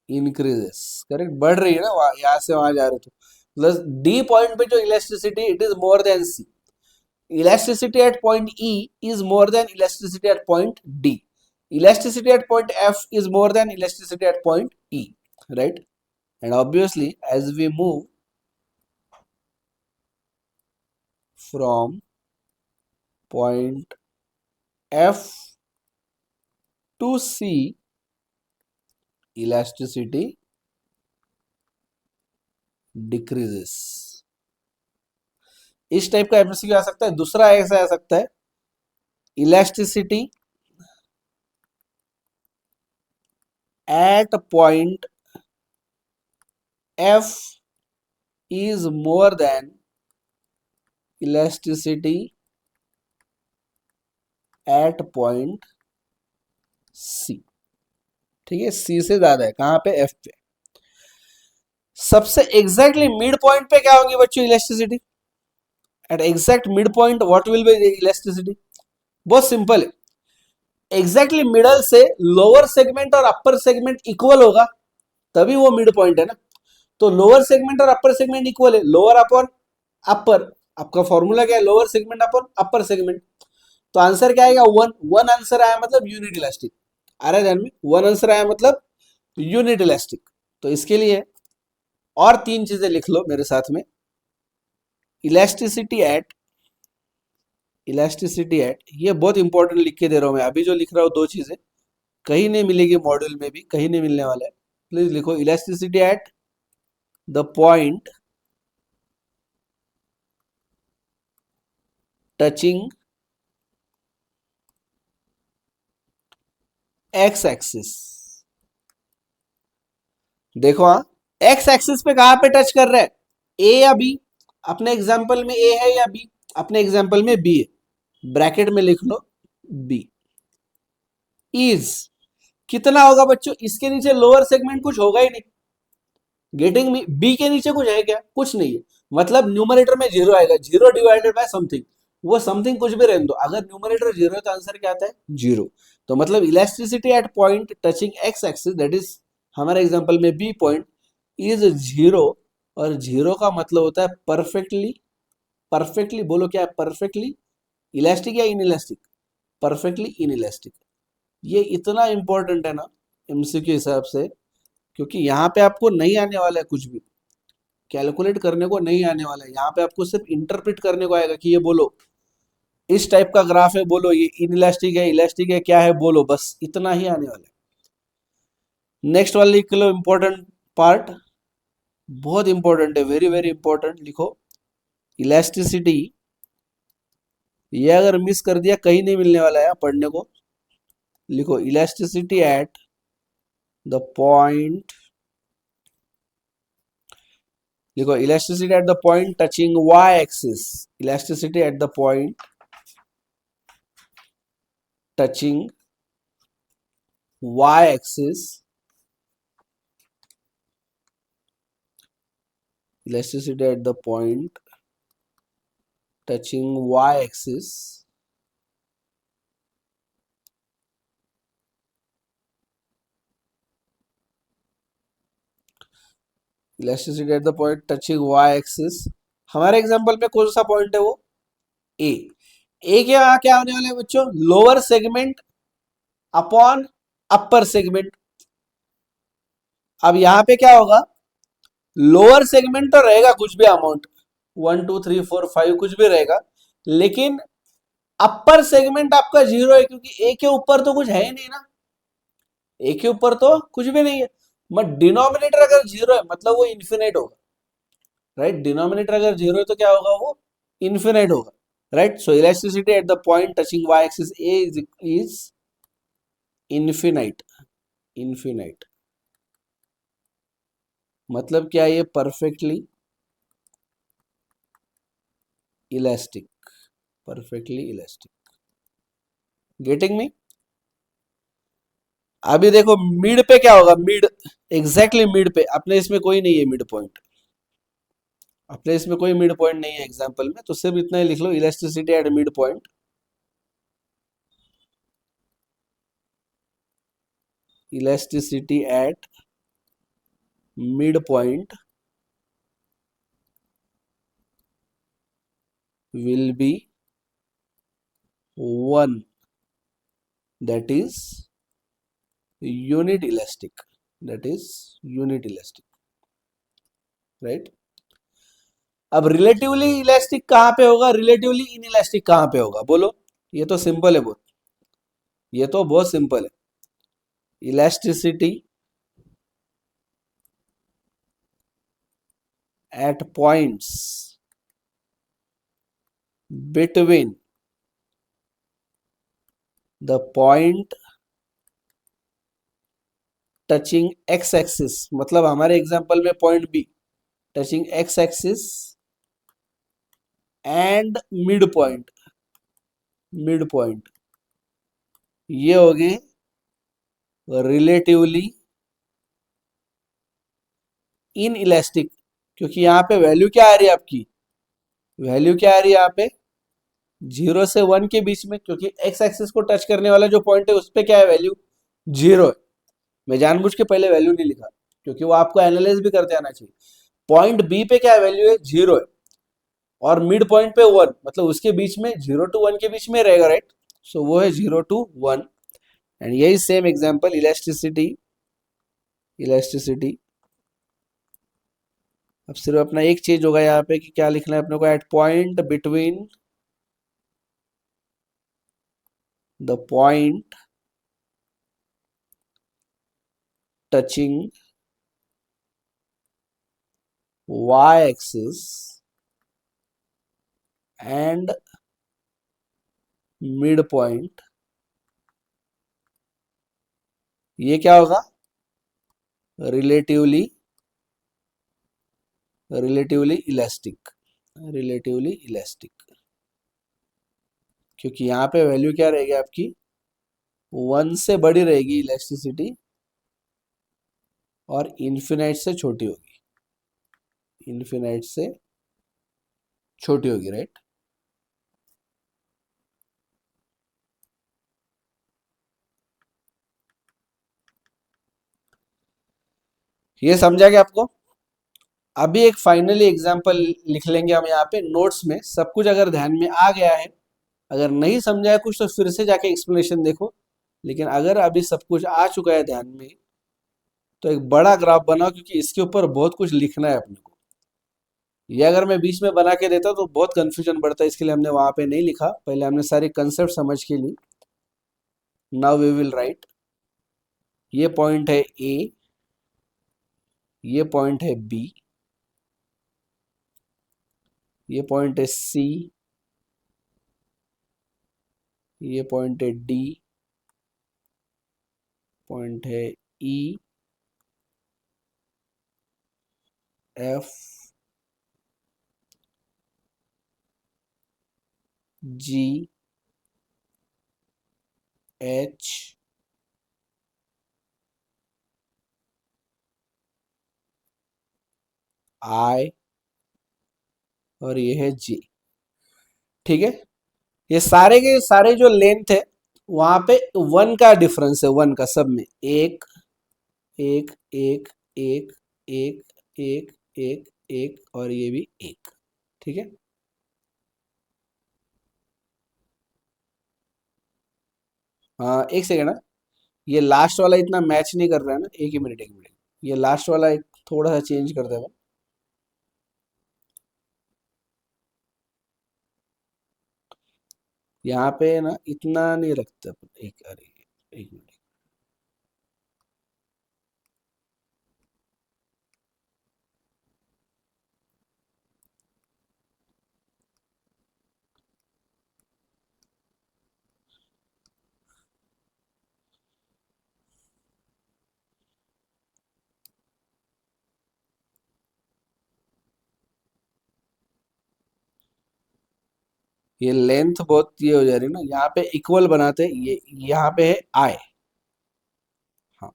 increases. Correct, बढ़ रही है ना, यहाँ से वहां जा रहे तो प्लस डी पॉइंट पे जो elasticity it is more than C. Elasticity at point E is more than elasticity at point D. Elasticity at point F is more than elasticity at point E, right? And obviously, as we move from point F to C, elasticity decreases. इस टाइप का एमसीक्यू आ सकता है। दूसरा ऐसा आ सकता है, elasticity at point F is more than elasticity at point C। ठीक है, सी से ज्यादा है कहां पे, एफ पे। सबसे एग्जैक्टली मिड पॉइंट पे क्या होगी बच्चों, elasticity. At exact mid point what will be elasticity. बहुत सिंपल है, एग्जैक्टली मिडल से लोअर सेगमेंट और अपर सेगमेंट इक्वल होगा तभी वो मिड पॉइंट है ना। तो लोअर सेगमेंट और अपर सेगमेंट इक्वल है, लोअर अपॉन अपर, आपका फॉर्मूला क्या है, lower segment upon upper segment. तो आंसर क्या आएगा, वन। वन आंसर आया मतलब यूनिट इलास्टिक। आ रहा है ध्यान में, वन आंसर आया मतलब यूनिट इलास्टिक। तो इसके लिए और तीन चीजें लिख लो मेरे साथ में। इलास्टिसिटी एट, इलास्टिसिटी एट, ये बहुत इंपॉर्टेंट लिख के दे रहा हूं मैं अभी जो लिख रहा हूं, दो चीजें कहीं नहीं मिलेगी मॉड्यूल में भी, कहीं नहीं मिलने वाला है। प्लीज लिखो elasticity at the point touching X axis. देखो हाँ, एक्स एक्सिस पे कहां पे टच कर रहा है, ए या बी। अपने एग्जाम्पल में ए है या बी, अपने एग्जाम्पल में बी है, ब्रैकेट में लिख लो बी। इज कितना होगा बच्चों, इसके नीचे लोअर सेगमेंट कुछ होगा ही नहीं। गेटिंग मी, बी के नीचे कुछ है क्या, कुछ नहीं है। मतलब न्यूमरेटर में जीरो आएगा, जीरो डिवाइडेड बाय समथिंग, वो समथिंग कुछ भी रहने दो, अगर न्यूमरेटर जीरो है तो आंसर क्या आता है, जीरो। तो मतलब elasticity at point touching X axis, that is हमारे एग्जांपल में बी पॉइंट, इज जीरो। और जीरो का मतलब होता है परफेक्टली, परफेक्टली बोलो क्या है, परफेक्टली इलास्टिक या in elastic, perfectly in elastic. ये इतना इंपॉर्टेंट है ना एमसीक्यू के हिसाब से, क्योंकि यहाँ पे आपको नहीं आने वाला है कुछ भी, कैलकुलेट करने को नहीं आने वाला है। यहाँ पे आपको सिर्फ इंटरप्रेट करने को आएगा कि ये बोलो इस टाइप का ग्राफ है, बोलो ये इनइलास्टिक है, इलास्टिक है, क्या है बोलो, बस इतना ही आने वाला है। नेक्स्ट वाले लिख लो, इंपॉर्टेंट पार्ट, बहुत इंपॉर्टेंट है, वेरी वेरी इंपॉर्टेंट। लिखो इलास्टिसिटी, ये अगर मिस कर दिया कहीं नहीं मिलने वाला है पढ़ने को। लिखो इलास्टिसिटी एट द पॉइंट, लिखो elasticity at the point touching Y axis, elasticity at the point touching y axis, elasticity at the point touching y axis, elasticity at the point touching y axis। हमारे एग्जांपल में कौन सा पॉइंट है वो, ए। ए के यहाँ क्या होने वाला है बच्चों, lower segment upon upper segment. अब यहाँ पे क्या होगा, लोअर सेगमेंट तो रहेगा कुछ भी अमाउंट, 1 2 3 4 5 कुछ भी रहेगा, लेकिन अपर सेगमेंट आपका जीरो है, क्योंकि ए के ऊपर तो कुछ है ही नहीं ना, ए के ऊपर तो कुछ भी नहीं है। मत डिनोमिनेटर अगर जीरो है मतलब वो इन्फिनाइट होगा, राइट। डिनोमिनेटर अगर जीरो है तो क्या होगा, वो इन्फिनाइट होगा, right. So elasticity at the point touching Y axis a is infinite, infinite मतलब क्या, ये perfectly elastic, perfectly elastic. Getting me? अभी देखो मिड पे क्या होगा, मिड, एग्जैक्टली मिड पे, अपने इसमें कोई नहीं है मिड पॉइंट, अपने इसमें कोई मिड पॉइंट नहीं है एग्जांपल में, तो सिर्फ इतना ही लिख लो, elasticity at mid point, elasticity at mid point will be 1, that is unit elastic, that is unit elastic, right? अब रिलेटिवली इलास्टिक कहां पे होगा, रिलेटिवली इनइलास्टिक कहां पे होगा, बोलो? ये तो सिंपल है बहुत, ये तो बहुत सिंपल है। Elasticity at points between the point touching X axis, मतलब हमारे एग्जांपल में point B touching X axis and mid point, mid point, ये होगी रिलेटिवली इन इलास्टिक, क्योंकि यहाँ पे वैल्यू क्या आ रही है आपकी, वैल्यू क्या आ रही है यहाँ पे 0 से 1 के बीच में, क्योंकि एक्स एक्सिस को टच करने वाला जो पॉइंट है उस पे क्या है, वैल्यू 0 है। मैं जानबूझ के पहले वैल्यू नहीं लिखा, क्योंकि वो आपको एनालाइज भी करते आना चाहिए। पॉइंट बी पे क्या वैल्यू है, 0 है, और मिड पॉइंट पे 1, मतलब उसके बीच में 0 to 1 के बीच में रहेगा, राइट? सो वो है 0 to 1, एंड यही सेम एग्जाम्पल इलास्टिसिटी, इलास्टिसिटी, अब सिर्फ अपना एक चीज होगा यहाँ पे कि क्या लिखना है अपने को, at point between the point touching y-axis and midpoint, ये क्या होगा, relatively, relatively elastic, relatively elastic, क्योंकि यहाँ पे वैल्यू क्या रहेगी आपकी, 1 से बड़ी रहेगी इलास्टिसिटी और इन्फिनाइट से छोटी होगी, इन्फिनाइट से छोटी होगी, राइट? ये समझा क्या आपको? अभी एक फाइनली एग्जांपल लिख लेंगे हम यहाँ पे नोट्स में, सब कुछ अगर ध्यान में आ गया है, अगर नहीं समझा है कुछ तो फिर से जाके एक्सप्लेनेशन देखो, लेकिन अगर अभी सब कुछ आ चुका है ध्यान में, तो एक बड़ा ग्राफ बनाओ, क्योंकि इसके ऊपर बहुत कुछ लिखना है अपने को। ये अगर मैं बीच में बना के देता तो बहुत कंफ्यूजन बढ़ता है, इसके लिए हमने वहां पे नहीं लिखा, पहले हमने सारी कंसेप्ट समझ के ली। नाउ वी विल राइट, ये पॉइंट है ए, ये पॉइंट है बी, ये पॉइंट है सी, ये पॉइंट है डी, पॉइंट है ई, एफ, जी, एच, आई, और ये है जी, ठीक है? ये सारे के सारे जो लेंथ है वहां पे 1 का डिफरेंस है, 1 का, सब में एक एक एक एक एक एक एक एक, और ये भी एक, ठीक है? हाँ एक सेकेंड, ये लास्ट वाला इतना मैच नहीं कर रहा है ना, एक ही मिनट, एक मिनट, ये लास्ट वाला एक थोड़ा सा चेंज कर देगा, यहाँ पे ना इतना नहीं रखते अपन, एक, अरे एक मिनट, ये लेंथ बहुत ये हो जा रही है ना, यहाँ पे इक्वल बनाते हैं, ये यहाँ पे है आई। हाँ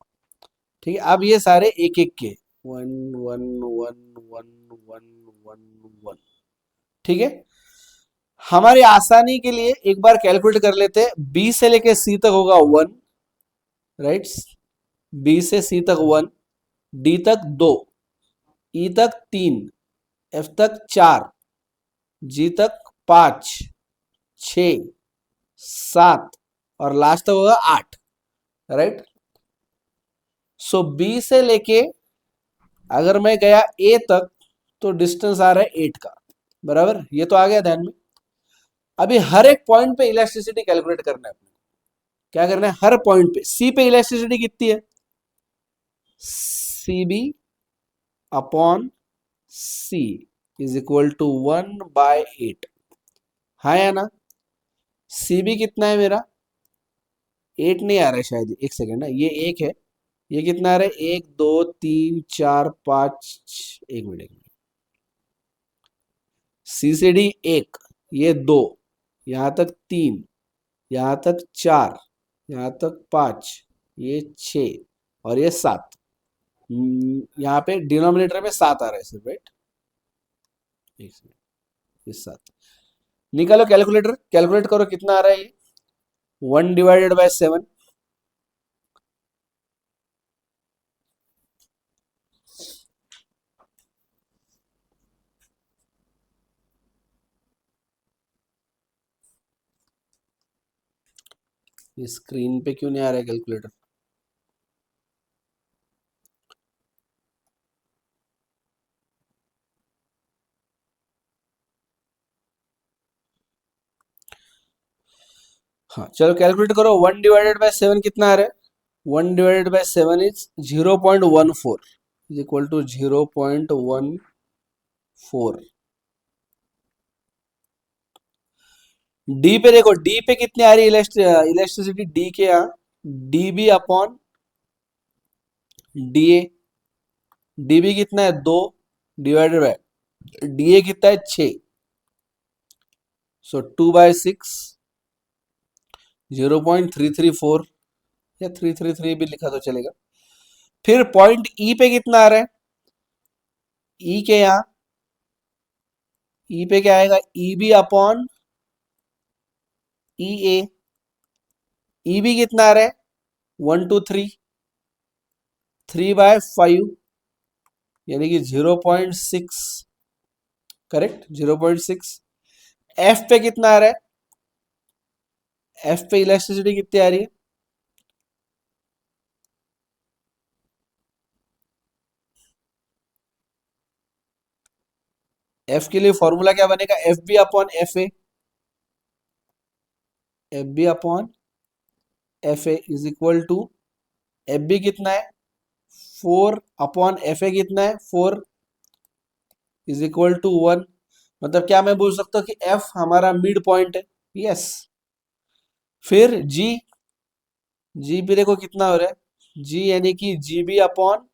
ठीक है, अब ये सारे एक एक के 1 1 1 1 1 1। ठीक है, हमारी आसानी के लिए एक बार कैलकुलेट कर लेते हैं। बी से लेके सी तक होगा 1, राइट। बी से सी तक 1, डी तक 2, ई तक 3, एफ तक 4, जी तक 5, 6, 7 और लास्ट तक होगा 8, राइट। सो बी से लेके अगर मैं गया ए तक तो डिस्टेंस आ रहा है 8 का, बराबर। ये तो आ गया ध्यान में। अभी हर एक पॉइंट पे इलास्टिसिटी कैलकुलेट करना है अपने। क्या करना है, हर पॉइंट पे सी पे इलास्टिसिटी कितनी है, C B upon C is equal to 1/8। हाँ या ना। सी बी कितना है मेरा, 8 नहीं आ रहा है शायद, एक सेकेंड ना, ये 1 है। ये कितना आ रहा है, 1 2 3 4 5, एक मिनट। सी से डी 1, ये 2, यहां तक 3, यहां तक 4, यहां तक 5, ये 6 और ये 7। यहाँ पे डिनोमिनेटर में 7 आ रहा है सिर्फ, राइट। एक सेकंड, ये 7 निकालो, कैलकुलेटर कैलकुलेट करो कितना आ रहा है ये, 1/7। ये स्क्रीन पे क्यों नहीं आ रहा है कैलकुलेटर। हाँ चलो कैलकुलेट करो, 1/7 कितना आ रहा है, 1/7 is 0.14 is equal to 0.14। D पे देखो, डी पे कितनी आ रही है इलेक्ट्रिसिटी, डी के यहाँ D B upon D A. D B कितना है 2 डिवाइडेड बाय डी ए कितना है 6, सो 2/6 0.334 या 333 भी लिखा तो चलेगा। फिर पॉइंट ई पे कितना आ रहा है, ई के यहाँ ई पे क्या आएगा, ई बी अपॉन ई ए। ई बी कितना आ रहा है 1 2 3, 3/5 यानी कि 0.6, करेक्ट 0.6। एफ पे कितना आ रहा है, एफ पे इलेक्ट्रिसिटी कितनी आ रही है, एफ के लिए फॉर्मूला क्या बनेगा, F B upon F A. F B upon F A is equal to, F B कितना है 4 अपॉन एफ ए कितना है 4 इज इक्वल टू 1। मतलब क्या मैं बोल सकता हूँ कि एफ हमारा मिड पॉइंट है, यस। फिर जी, जी भी देखो कितना हो रहा है, जी यानी कि G B upon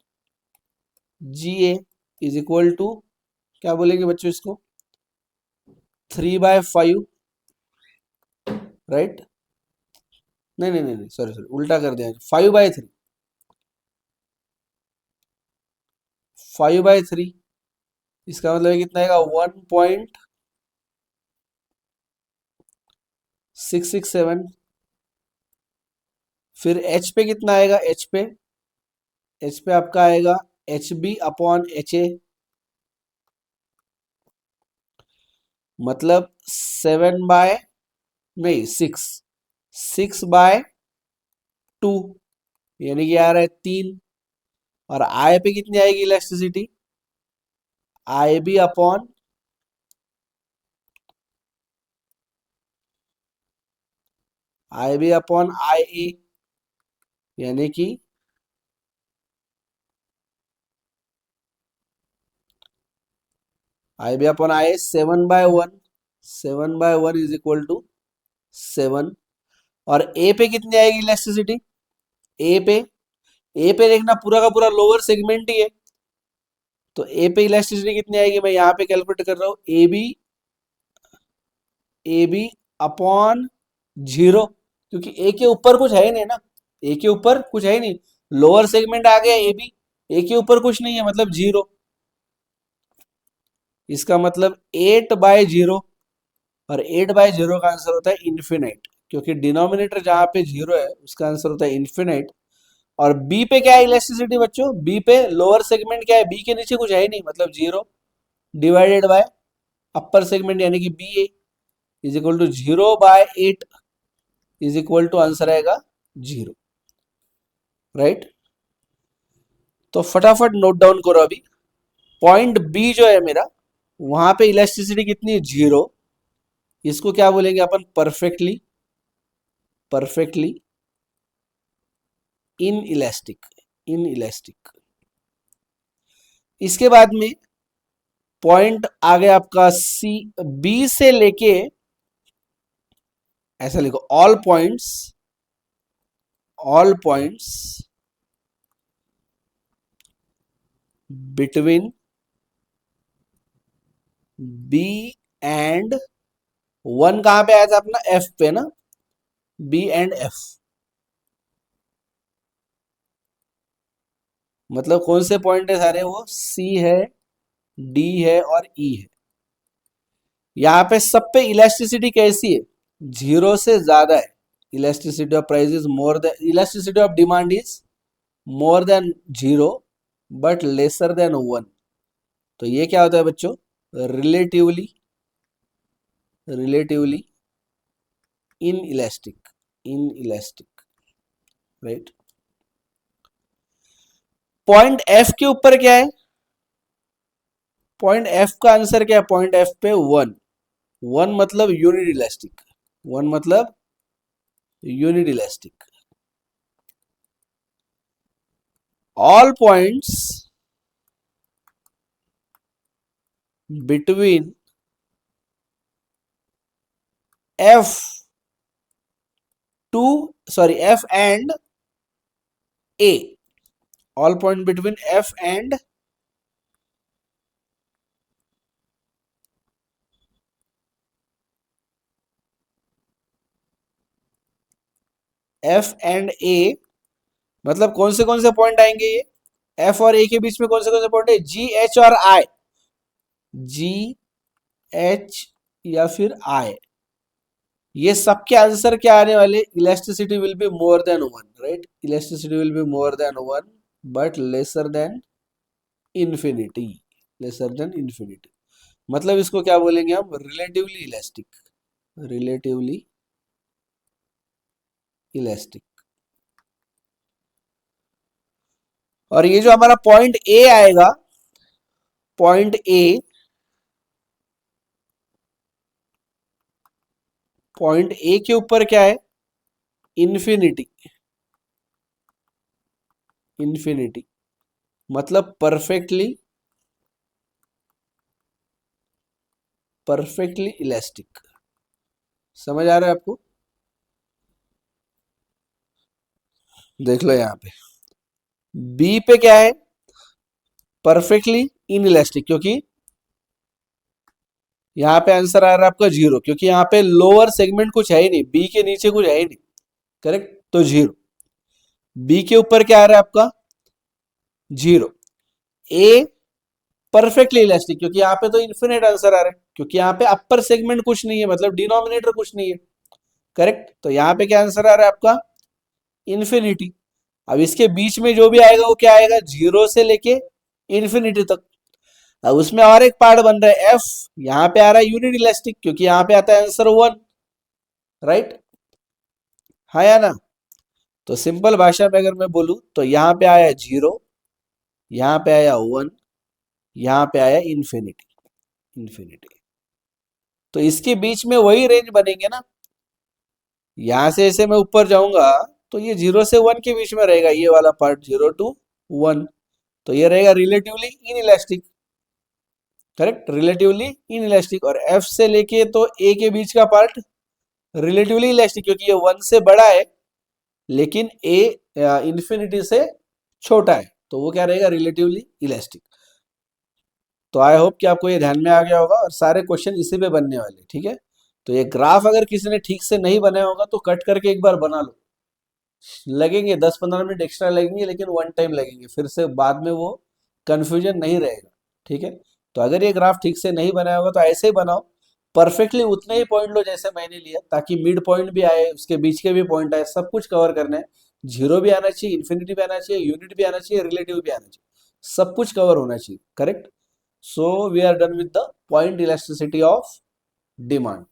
G A is equal to, क्या बोलेंगे बच्चों इसको, 3/5, राइट। नहीं नहीं नहीं सॉरी सॉरी, उल्टा कर दिया, 5/3, 5/3। इसका मतलब कितना आएगा 1.667। फिर एच पे कितना आएगा, एच पे आपका आएगा H B upon H A, मतलब 7 नहीं 6/2 यानी कि आ रहा है 3। और आई पे कितनी आएगी electricity, I B upon I A यानी कि I B upon I A 7/1, 7/1 is equal to 7। और ए पे कितनी आएगी इलेक्ट्रिसिटी, ए पे, ए पे देखना पूरा का पूरा लोअर सेगमेंट ही है, तो ए पे इलेक्ट्रिसिटी कितनी आएगी, मैं यहाँ पे कैलकुलेट कर रहा हूँ, A B A B upon 0, क्योंकि ए के ऊपर कुछ है ही नहीं ना, ए के ऊपर कुछ है ही नहीं, लोअर सेगमेंट आ गया ए बी, ए के ऊपर कुछ नहीं है मतलब 0, इसका मतलब 8/0, और 8/0 का आंसर होता है इन्फिनाइट, क्योंकि डिनोमिनेटर जहां पे 0 है उसका आंसर होता है इन्फिनाइट। और बी पे क्या है इलास्टिसिटी बच्चों, बी पे लोअर सेगमेंट क्या है, बी के नीचे कुछ है ही नहीं मतलब 0 डिवाइडेड बाय अपर सेगमेंट यानी कि B A is equal to 0/8 is equal to answer आएगा 0, राइट। तो फटाफट नोट डाउन करो अभी, पॉइंट बी जो है मेरा, वहां पे इलास्टिसिटी कितनी है 0, इसको क्या बोलेंगे अपन, परफेक्टली इन इलास्टिक। इसके बाद में पॉइंट आ गया आपका सी, बी से लेके, ऐसा लिखो all points between B and 1, कहां पे आया था अपना, एफ पे ना, बी एंड एफ, मतलब कौन से पॉइंट है सारे, वो सी है, डी है और ई है। यहाँ पे सब पे इलास्टिसिटी कैसी है, 0 से ज्यादा है, elasticity of price is more then, elasticity of demand is more then 0 but lesser than 1। तो ये क्या होता है बच्चों, relatively inelastic, right. Point F के ऊपर क्या है, पॉइंट एफ का आंसर क्या है, पॉइंट एफ पे 1 मतलब unit elastic, all points between F and A, all point between F and A, मतलब कौन से पॉइंट आएंगे ये, एफ और ए के बीच में कौन से पॉइंट है, जी एच और आई, जी एच या फिर आई, ये सबके आंसर क्या आने वाले, elasticity will be more than 1, right, elasticity will be more than 1 but infinity lesser than infinity, मतलब इसको क्या बोलेंगे हम, रिलेटिवली इलास्टिक। और ये जो हमारा पॉइंट ए आएगा, पॉइंट ए के ऊपर क्या है, इन्फिनिटी, मतलब परफेक्टली इलास्टिक। समझ आ रहा है आपको, देख लो यहां पे बी पे क्या है, परफेक्टली इनइलास्टिक, क्योंकि यहां पे आंसर आ रहा है आपका 0, क्योंकि यहां पे लोअर सेगमेंट कुछ है ही नहीं, बी के नीचे कुछ है ही नहीं, करेक्ट, तो 0। बी के ऊपर क्या आ रहा है आपका 0, ए परफेक्टली इलास्टिक, क्योंकि यहाँ पे तो इन्फिनिट आंसर आ रहा है, क्योंकि यहाँ पे अपर सेगमेंट कुछ नहीं है मतलब डिनोमिनेटर कुछ नहीं है, करेक्ट, तो यहाँ पे क्या आंसर आ रहा है आपका इन्फिनिटी। अब इसके बीच में जो भी आएगा वो क्या आएगा, 0 से लेके इन्फिनिटी तक। अब उसमें और एक पार्ट बन रहा है एफ, यहाँ पे आ रहा है यूनिट इलास्टिक, क्योंकि यहाँ पे आता है आंसर 1, राइट, हाँ या ना। तो सिंपल भाषा में अगर मैं बोलूं तो यहाँ पे आया 0, यहाँ पे आया 1, यहाँ पे आया इन्फिनिटी, तो इसके बीच में वही रेंज बनेंगे ना, यहां से ऐसे मैं ऊपर जाऊंगा तो ये 0 से 1 के बीच में रहेगा, ये वाला पार्ट 0 to 1, तो ये रहेगा relatively inelastic, correct, relatively inelastic. और एफ से लेके तो ए के बीच का पार्ट रिलेटिवली इलास्टिक, क्योंकि ये 1 से बड़ा है लेकिन ए इन्फिनिटी से छोटा है, तो वो क्या रहेगा, रिलेटिवली इलास्टिक। तो आई होप कि आपको ये ध्यान में आ गया होगा और सारे क्वेश्चन इसी पे बनने वाले, ठीक है। तो ये ग्राफ अगर किसी ने ठीक से नहीं बनाया होगा तो कट करके एक बार बना लो, लगेंगे 10-15 मिनट एक्स्ट्रा लगेंगे, लेकिन वन टाइम लगेंगे, फिर से बाद में वो कंफ्यूजन नहीं रहेगा। ठीक है, तो अगर ये ग्राफ ठीक से नहीं बनाया होगा तो ऐसे ही बनाओ, परफेक्टली उतने ही पॉइंट लो जैसे मैंने लिया, ताकि मिड पॉइंट भी आए, उसके बीच के भी पॉइंट आए, सब कुछ कवर करना है। जीरो भी आना चाहिए, इन्फिनिटी भी आना चाहिए, यूनिट भी आना चाहिए, रिलेटिव भी आना चाहिए, सब कुछ कवर होना चाहिए। Correct. So we are done with the point elasticity of demand.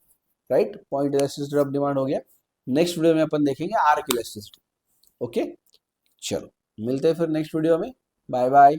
Right, point elasticity of demand हो गया। नेक्स्ट वीडियो में अपन देखेंगे आर्क इलास्टिसिटी। ओके, चलो मिलते हैं फिर नेक्स्ट वीडियो में। Bye bye.